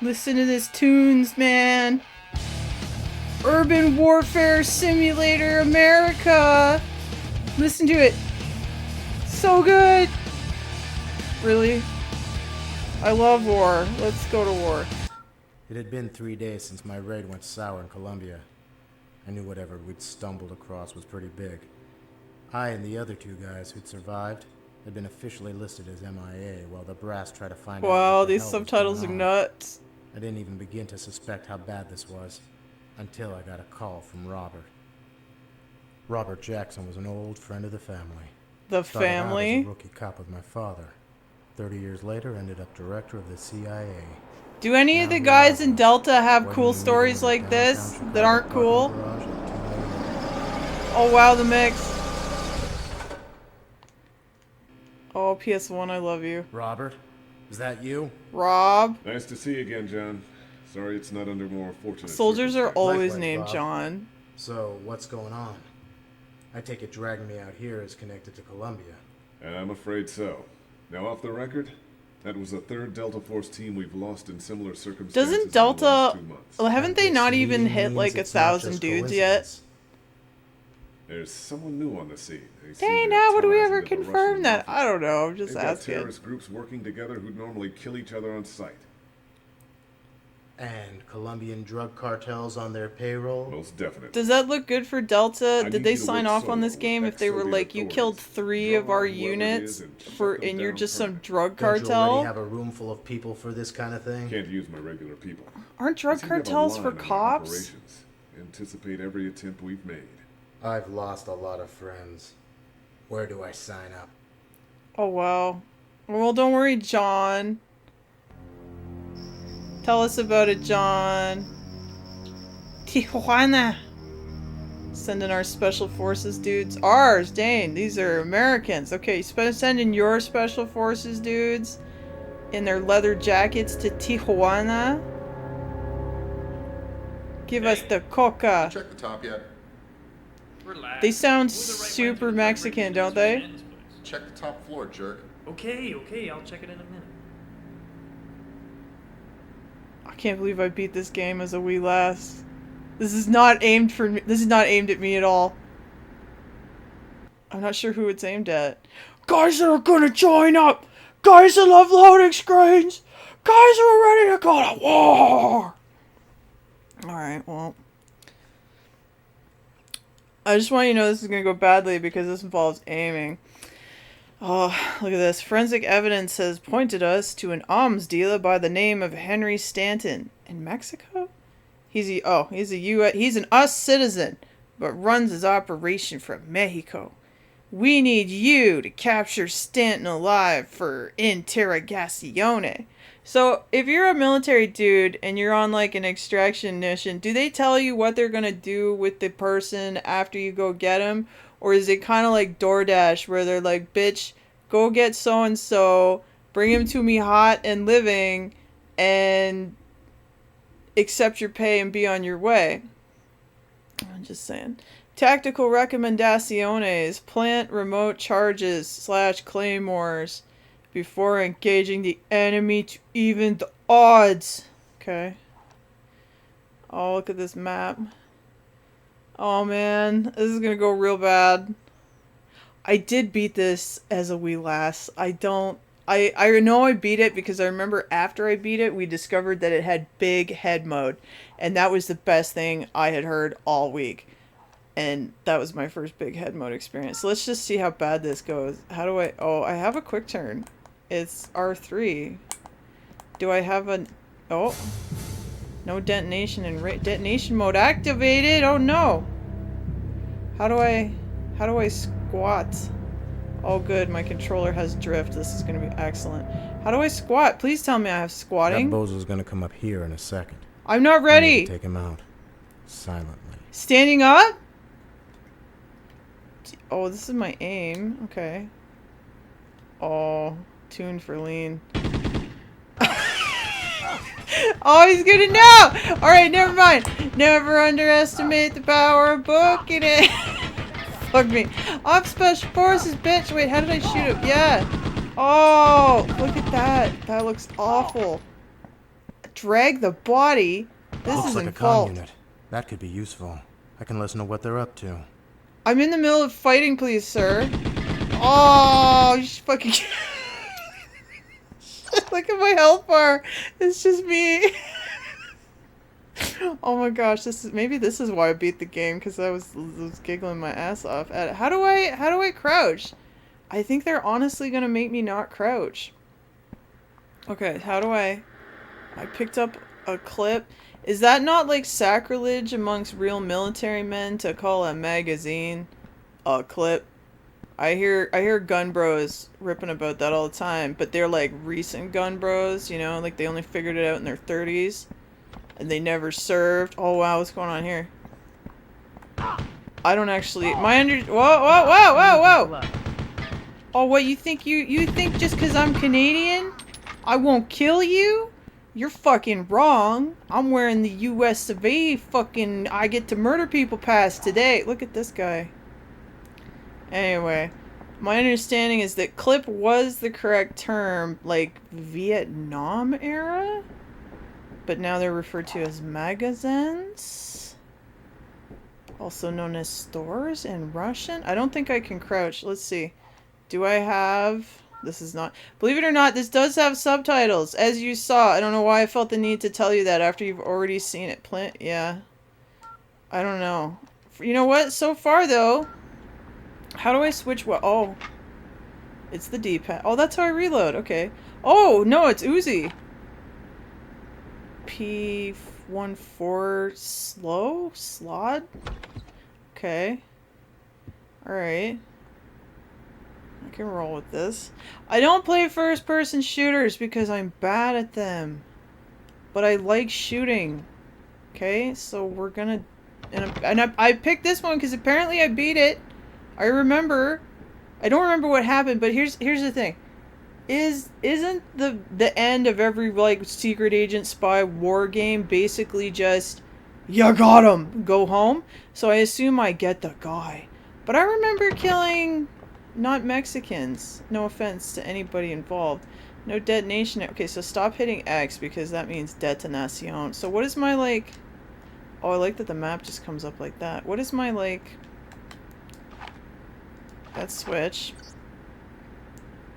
Listen to this tunes, man. Urban Warfare Simulator America. Listen to it. So good. Really? I love war. Let's go to war. It had been 3 days since my raid went sour in Colombia. I knew whatever we'd stumbled across was pretty big. I and the other 2 guys who'd survived had been officially listed as MIA while the brass tried to find out. Wow, these subtitles are nuts. I didn't even begin to suspect how bad this was until I got a call from Robert. Robert Jackson was an old friend of the family. The Started family? out as a rookie cop with my father. 30 years later, ended up director of the CIA. Do any of the guys in Delta have cool stories like this that aren't cool? Oh wow, the mix. Oh, PS1, I love you. Robert, is that you? Rob. Nice to see you again, John. Sorry it's not under more fortunate Soldiers are always Likewise, named Rob. John. So, what's going on? I take it dragging me out here is connected to Colombia. I'm afraid so. Now, off the record, that was the 3rd Delta Force team we've lost in similar circumstances. Doesn't in the last Delta... 2 months. Well, haven't they not even hit like 1,000 dudes yet? There's someone new on the scene. Dang, now would we ever confirm that? I don't know, I'm just asking. Terrorist groups working together who'd normally kill each other on sight. And Colombian drug cartels on their payroll? Most definitely. Does that look good for Delta? I Did need they you to sign work off on this solo game with if they were ex-Soviet like, you killed authorities. 3 of our Draw out whoever it units is and shut for, them and you're down just some permanently. drug Don't you already cartel? have a room full of people for this kind of thing? Can't use my regular people. Aren't drug I seem to have a cartels line for on our cops? operations. Anticipate every attempt we've made. I've lost a lot of friends. Where do I sign up? Oh wow. Well, don't worry, John. Tell us about it, John. Tijuana. Sending our special forces dudes. Ours, Dane. These are Americans. Okay, sending your special forces dudes in their leather jackets to Tijuana. Give us the coca. Check the top yet? Relax. They sound We're the right way super to Mexican, break don't into they? this place. Check the top floor, jerk. Okay, I'll check it in a minute. I can't believe I beat this game as a wee lass. This is not aimed for me. This is not aimed at me at all. I'm not sure who it's aimed at. Guys that are gonna join up! Guys that love loading screens! Guys who are ready to go to war! Alright, well. I just want you to know this is gonna go badly because this involves aiming. Oh, look at this. Forensic evidence has pointed us to an arms dealer by the name of Henry Stanton. In Mexico? He's an US citizen, but runs his operation from Mexico. We need you to capture Stanton alive for interrogazione. So, if you're a military dude and you're on like an extraction mission, do they tell you what they're gonna do with the person after you go get him? Or is it kind of like DoorDash where they're like, bitch, go get so-and-so, bring him to me hot and living, and accept your pay and be on your way? I'm just saying. Tactical recommendaciones. Plant remote charges / claymores before engaging the enemy to even the odds. Okay. Oh, look at this map. Oh man, this is gonna go real bad. I did beat this as a wee lass. I know I beat it because I remember after I beat it, we discovered that it had big head mode. And that was the best thing I had heard all week. And that was my first big head mode experience. So let's just see how bad this goes. How do I... Oh, I have a quick turn. It's R3. Do I have a... Oh. No detonation and detonation mode activated. Oh no. How do I squat? Oh good, my controller has drift. This is going to be excellent. How do I squat? Please tell me I have squatting. That bozo's gonna come up here in a second. I'm not I need ready. to take him out. Silently. Standing up? Oh, this is my aim. Okay. Oh, tune for lean. Oh, he's gonna know! Alright, never mind. Never underestimate the power of booking it. Fuck me. I'm special forces, bitch. Wait, how did I shoot him? Yeah. Oh, look at that. That looks awful. drag the body. This Looks is like a involved. comm unit. That could be useful. I can listen to what they're up to. I'm in the middle of fighting, please, sir. Oh, you fucking... Look at my health bar. It's just me. Oh my gosh, maybe this is why I beat the game, because I was giggling my ass off at it. How do I crouch? I think they're honestly gonna make me not crouch. Okay, how do I picked up a clip. Is that not like sacrilege amongst real military men to call a magazine a clip? I hear gun bros ripping about that all the time, but they're like recent gun bros, you know, like they only figured it out in their 30s and they never served. Oh wow, what's going on here? I don't actually whoa. Oh, what, you think just because I'm Canadian I won't kill you? You're fucking wrong. I'm wearing the US of A fucking I get to murder people pass today. Look at this guy. Anyway, my understanding is that clip was the correct term, like Vietnam era, but now they're referred to as magazines, also known as stores in Russian. I don't think I can crouch. Let's see. Do I have... This is not... Believe it or not, this does have subtitles, as you saw. I don't know why I felt the need to tell you that after you've already seen it. Yeah. I don't know. You know what? So far, though... How do I switch what? Oh. It's the D-pad. Oh, that's how I reload. Okay. Oh, no, it's Uzi. P14 slow? Slot? Okay. Alright. I can roll with this. I don't play first-person shooters because I'm bad at them. But I like shooting. Okay, so we're gonna... And I picked this one because apparently I beat it. I remember. I don't remember what happened, but here's the thing. Isn't the end of every, like, secret agent spy war game basically just... You got him! Go home? So I assume I get the guy. But I remember killing... Not Mexicans. No offense to anybody involved. No detonation. Okay, so stop hitting X because that means detonation. So what is my, like... Oh, I like that the map just comes up like that. What is my, like... That switch.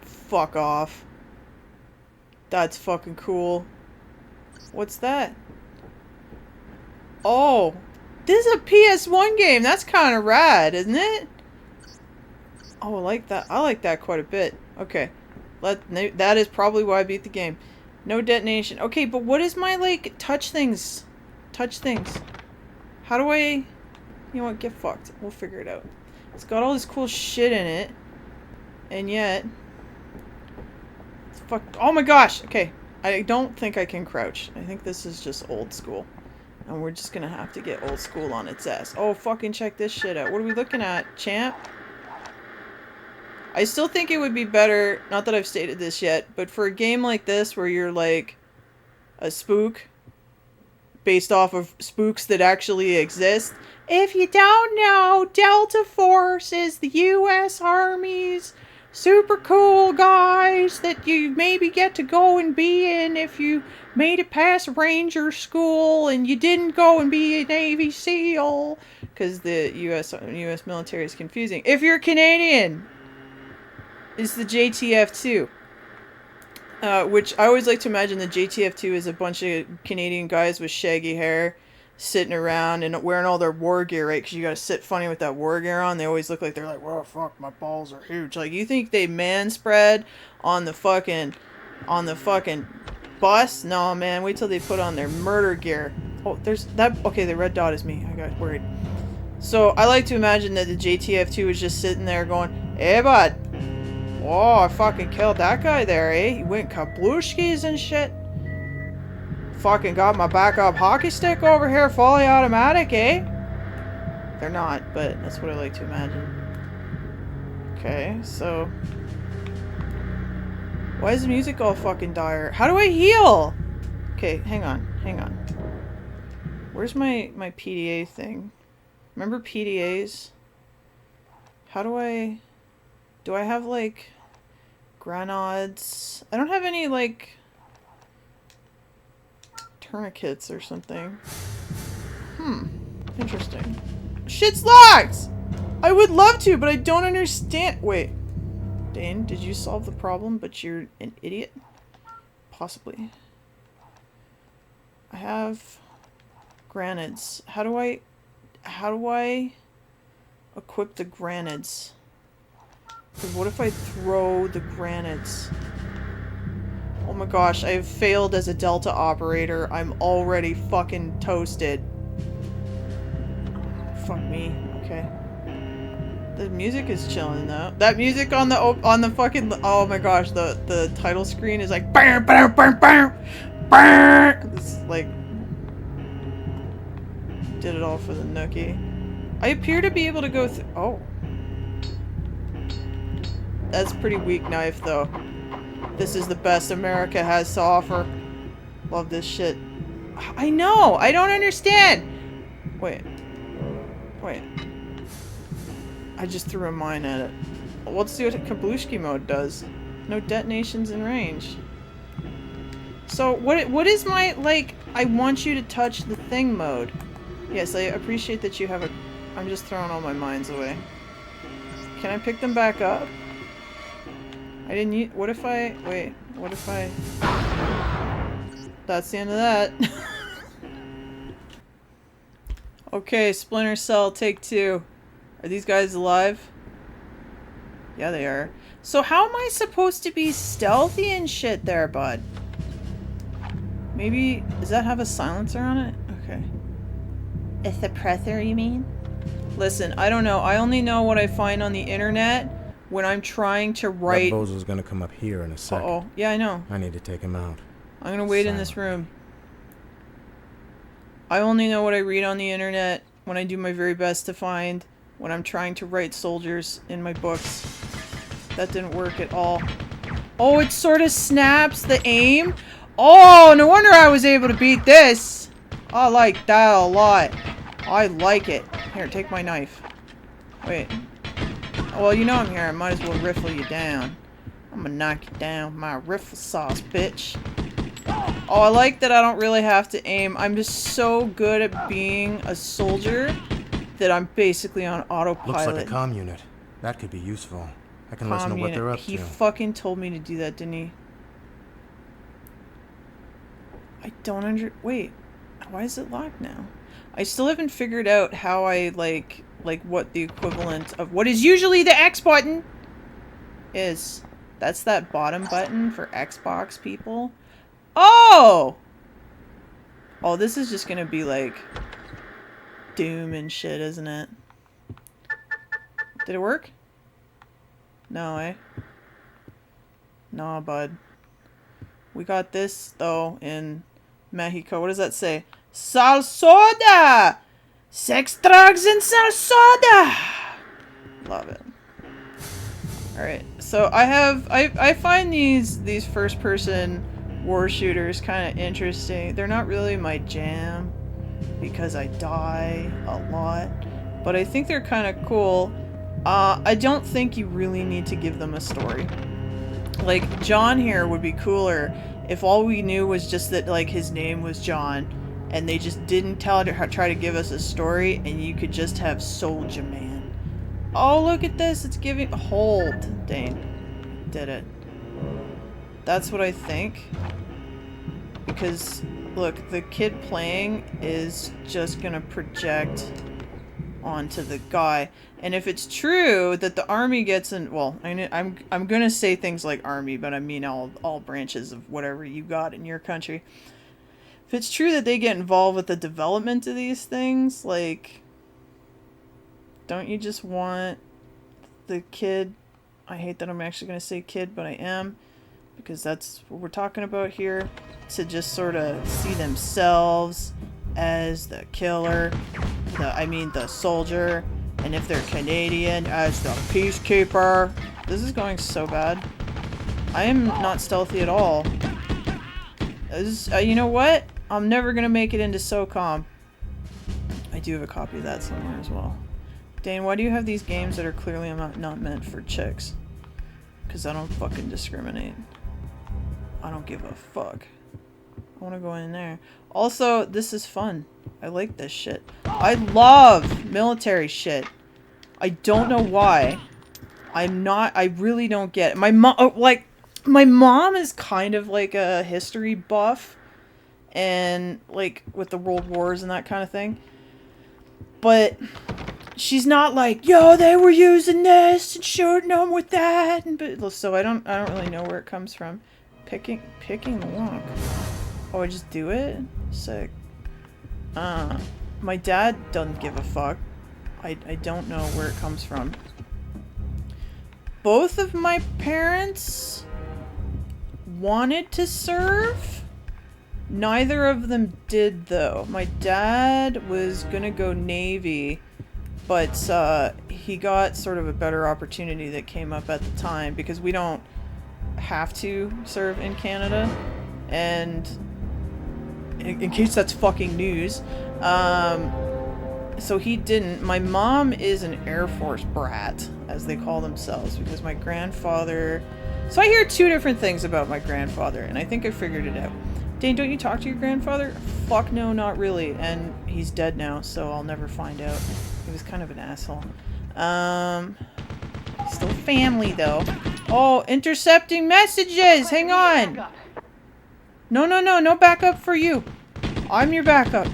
Fuck off. That's fucking cool. What's that? Oh! This is a PS1 game! That's kind of rad, isn't it? Oh, I like that. I like that quite a bit. Okay. That is probably why I beat the game. No detonation. Okay, but what is my, like, touch things? Touch things. How do I... You know what? Get fucked. We'll figure it out. It's got all this cool shit in it. And yet... It's fucked. Oh my gosh! Okay. I don't think I can crouch. I think this is just old school. And we're just gonna have to get old school on its ass. Oh, fucking check this shit out. What are we looking at, champ? I still think it would be better, not that I've stated this yet, but for a game like this where you're like a spook based off of spooks that actually exist. If you don't know, Delta Force is the U.S. Army's super cool guys that you maybe get to go and be in if you made it past Ranger School and you didn't go and be a Navy SEAL. Because the U.S. military is confusing. If you're Canadian... is the JTF2. Which I always like to imagine the JTF2 is a bunch of Canadian guys with shaggy hair sitting around and wearing all their war gear, right? Because you gotta sit funny with that war gear on. They always look like they're like, whoa, fuck, my balls are huge. Like, you think they man spread on the fucking bus? No, man, wait till they put on their murder gear. Oh, there's that. Okay, the red dot is me. I got worried. So, I like to imagine that the JTF2 is just sitting there going, hey, bud. Oh, I fucking killed that guy there, eh? He went kablooshkis and shit. Fucking got my backup hockey stick over here, fully automatic, eh? They're not, but that's what I like to imagine. Okay, so... Why is the music all fucking dire? How do I heal? Okay, hang on. Where's my PDA thing? Remember PDAs? How do I... Do I have, like, grenades? I don't have any, like... tourniquets or something. Interesting. Shit's locked! I would love to, but I don't understand. Wait. Dane, did you solve the problem, but you're an idiot? Possibly. I have granids. How do I equip the granids? Because what if I throw the granids? Oh my gosh, I have failed as a Delta operator. I'm already fucking toasted. Fuck me. Okay. The music is chilling though. That music on the fucking, oh my gosh, the title screen is like bam bam bam bam bam. This like did it all for the nookie. I appear to be able to go through. Oh, that's a pretty weak knife though. This is the best America has to offer. Love this shit. I know. I don't understand. Wait. I just threw a mine at it. Let's see what Kablushki mode does. No detonations in range. So what is my, like, I want you to touch the thing mode? Yes, I appreciate that you have a... I'm just throwing all my mines away. Can I pick them back up? I didn't use... What if I... Wait. What if I... That's the end of that. Okay, Splinter Cell, take 2. Are these guys alive? Yeah, they are. So how am I supposed to be stealthy and shit there, bud? Maybe... Does that have a silencer on it? Okay. A suppressor, you mean? Listen, I don't know. I only know what I find on the internet when I'm trying to write... That bozo's gonna come up here in a second. Uh-oh. Yeah, I know. I need to take him out. I'm gonna wait in this room. I only know what I read on the internet when I do my very best to find when I'm trying to write soldiers in my books. That didn't work at all. Oh, it sort of snaps the aim? Oh, no wonder I was able to beat this. I like that a lot. I like it. Here, take my knife. Wait. Well, you know I'm here. I might as well riffle you down. I'm gonna knock you down with my riffle sauce, bitch. Oh, I like that I don't really have to aim. I'm just so good at being a soldier that I'm basically on autopilot. Looks like a comm unit. That could be useful. I can listen to what they're up to. He fucking told me to do that, didn't he? I don't wait. Why is it locked now? I still haven't figured out how I, like what the equivalent of what is usually the X button is. That's that bottom button for Xbox people. Oh! Oh, this is just gonna be like Doom and shit, isn't it? Did it work? No, eh? Nah, bud. We got this, though, in Mexico. What does that say? Sal soda! Sex, drugs, and sal soda! Love it. Alright, so I find these first-person war shooters kind of interesting. They're not really my jam because I die a lot, but I think they're kind of cool. I don't think you really need to give them a story. Like, John here would be cooler if all we knew was just that, like, his name was John, and they just didn't try to give us a story, and you could just have Soldier Man. Oh, look at this! It's giving... Hold, Dane. Did it. That's what I think. Because, look, the kid playing is just gonna project onto the guy. And if it's true that the army gets in... Well, I'm gonna say things like army, but I mean all branches of whatever you got in your country. If it's true that they get involved with the development of these things, like... Don't you just want the kid... I hate that I'm actually gonna say kid, but I am. Because that's what we're talking about here. To just sort of see themselves as the killer. The soldier. And if they're Canadian, as the peacekeeper. This is going so bad. I am not stealthy at all. You know what? I'm never gonna make it into SOCOM. I do have a copy of that somewhere as well. Dane, why do you have these games that are clearly not meant for chicks? Because I don't fucking discriminate. I don't give a fuck. I want to go in there. Also, this is fun. I like this shit. I love military shit. I don't know why. I really don't get it. My mom is kind of like a history buff. And, like, with the World Wars and that kind of thing. But she's not like, yo, they were using this and shooting them with that. But so I don't really know where it comes from. Picking the lock. Oh, I just do it? Sick. My dad doesn't give a fuck. I don't know where it comes from. Both of my parents wanted to serve. Neither of them did, though. My dad was gonna go Navy, but he got sort of a better opportunity that came up at the time because we don't have to serve in Canada. And in case that's fucking news, so he didn't. My mom is an Air Force brat, as they call themselves, because my grandfather... So I hear two different things about my grandfather, and I think I figured it out. Dane, don't you talk to your grandfather? Fuck no, not really. And he's dead now, so I'll never find out. He was kind of an asshole. Still family, though. Oh, intercepting messages! Hang on! No backup for you. I'm your backup.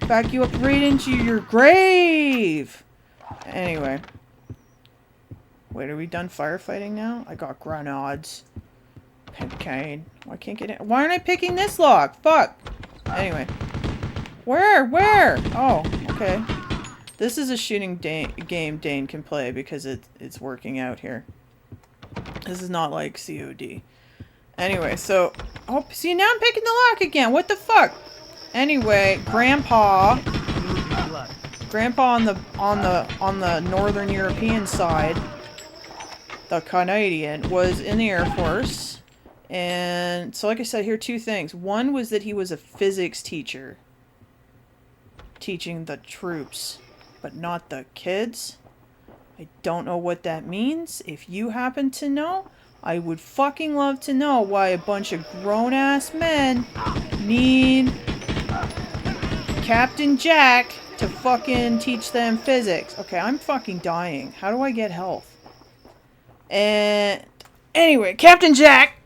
Back you up right into your grave! Anyway. Wait, are we done firefighting now? I got grenades. Okay. Why can't get in? Why aren't I picking this lock? Fuck! Anyway. Where? Oh, okay. This is a shooting game Dane can play because it's working out here. This is not like COD. Anyway, so... Oh, see, now I'm picking the lock again. What the fuck? Anyway, Grandpa on the Northern European side, the Canadian, was in the Air Force. And so, like I said, here are two things. One was that he was a physics teacher, teaching the troops, but not the kids. I don't know what that means. If you happen to know, I would fucking love to know why a bunch of grown-ass men need Captain Jack to fucking teach them physics. Okay, I'm fucking dying. How do I get health? And anyway, Captain Jack,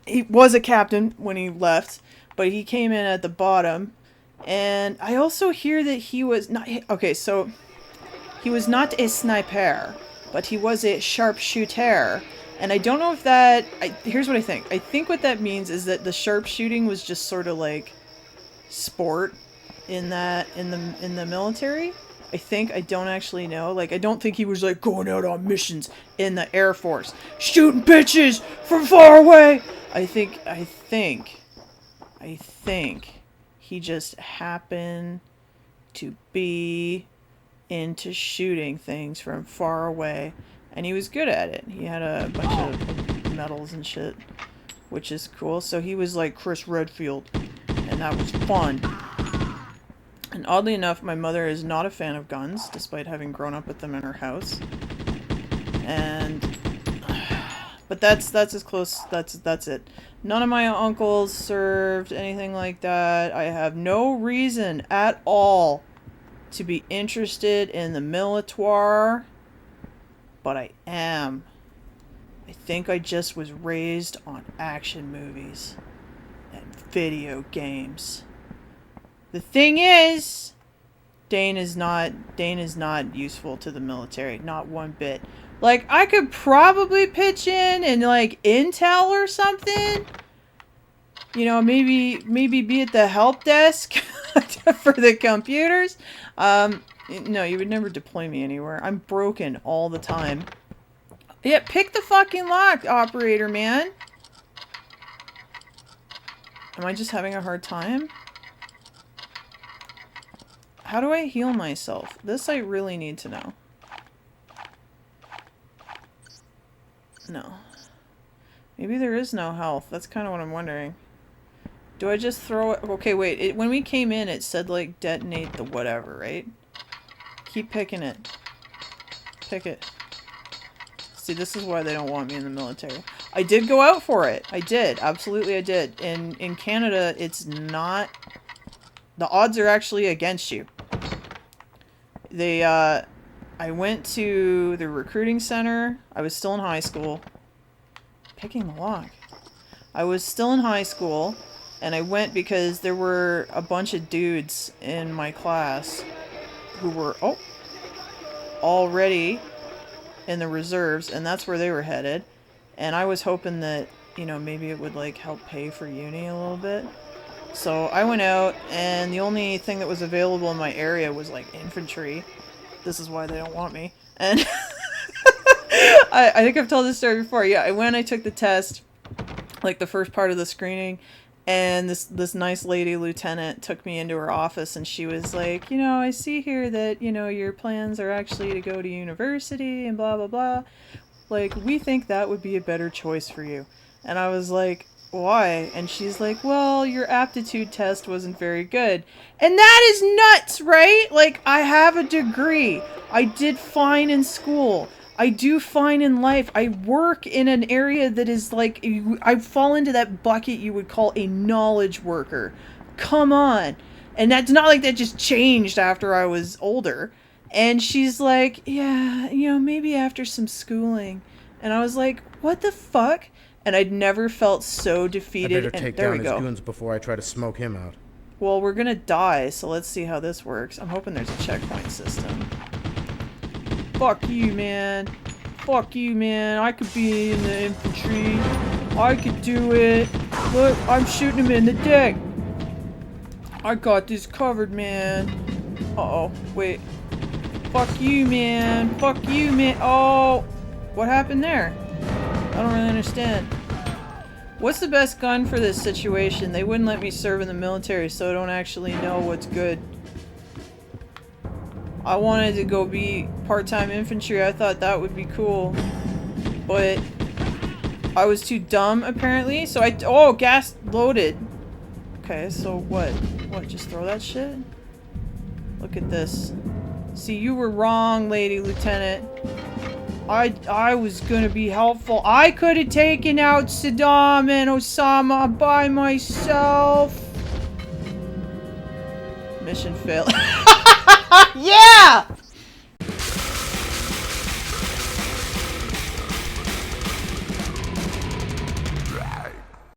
he was a captain when he left, but he came in at the bottom. And I also hear that he was not... Okay, so he was not a sniper, but he was a sharpshooter. And I don't know if that... here's what I think. I think what that means is that the sharpshooting was just sort of like sport in the military. I think. I don't actually know. Like, I don't think he was like going out on missions in the Air Force, shooting bitches from far away. I think he just happened to be into shooting things from far away, and he was good at it. He had a bunch of medals and shit, which is cool. So he was like Chris Redfield, and that was fun. And oddly enough, my mother is not a fan of guns, despite having grown up with them in her house. But that's as close. That's it. None of my uncles served anything like that. I have no reason at all to be interested in the militaire, but I am. I think I just was raised on action movies and video games. The thing is, Dane is not useful to the military, not one bit. Like, I could probably pitch in and like intel or something. You know, maybe be at the help desk for the computers. No, you would never deploy me anywhere. I'm broken all the time. Yeah, pick the fucking lock, operator, man. Am I just having a hard time? How do I heal myself? This I really need to know. No. Maybe there is no health. That's kind of what I'm wondering. Do I just throw it? Okay, wait. When we came in, it said, like, detonate the whatever, right? Keep picking it. Pick it. See, this is why they don't want me in the military. I did go out for it. I did. Absolutely I did. In Canada, it's not... The odds are actually against you. They, I went to the recruiting center. I was still in high school. Picking the lock. I was still in high school, and I went because there were a bunch of dudes in my class who were, already in the reserves, and that's where they were headed. And I was hoping that, you know, maybe it would, like, help pay for uni a little bit. So I went out, and the only thing that was available in my area was, like, infantry. This is why they don't want me. And I think I've told this story before. Yeah, I took the test, like, the first part of the screening, and this nice lady lieutenant took me into her office, and she was like, you know, I see here that, you know, your plans are actually to go to university and blah, blah, blah. Like, we think that would be a better choice for you. And I was like, why? And she's like, well, your aptitude test wasn't very good. And that is nuts, right? Like, I have a degree. I did fine in school. I do fine in life. I work in an area that is like, I fall into that bucket you would call a knowledge worker. Come on. And that's not like that just changed after I was older. And she's like, yeah, you know, maybe after some schooling. And I was like, what the fuck? And I'd never felt so defeated. I better take down his goons before I try to smoke him out. Well, we're gonna die, so let's see how this works. I'm hoping there's a checkpoint system. Fuck you, man. Fuck you, man. I could be in the infantry. I could do it. Look, I'm shooting him in the dick. I got this covered, man. Uh-oh. Wait. Fuck you, man. Fuck you, man. Oh. What happened there? I don't really understand. What's the best gun for this situation? They wouldn't let me serve in the military, so I don't actually know what's good. I wanted to go be part-time infantry. I thought that would be cool. But I was too dumb, apparently. So oh, gas loaded. Okay, so what? What, just throw that shit? Look at this. See, you were wrong, lady lieutenant. I was gonna be helpful. I could have taken out Saddam and Osama by myself. Mission failed. Yeah!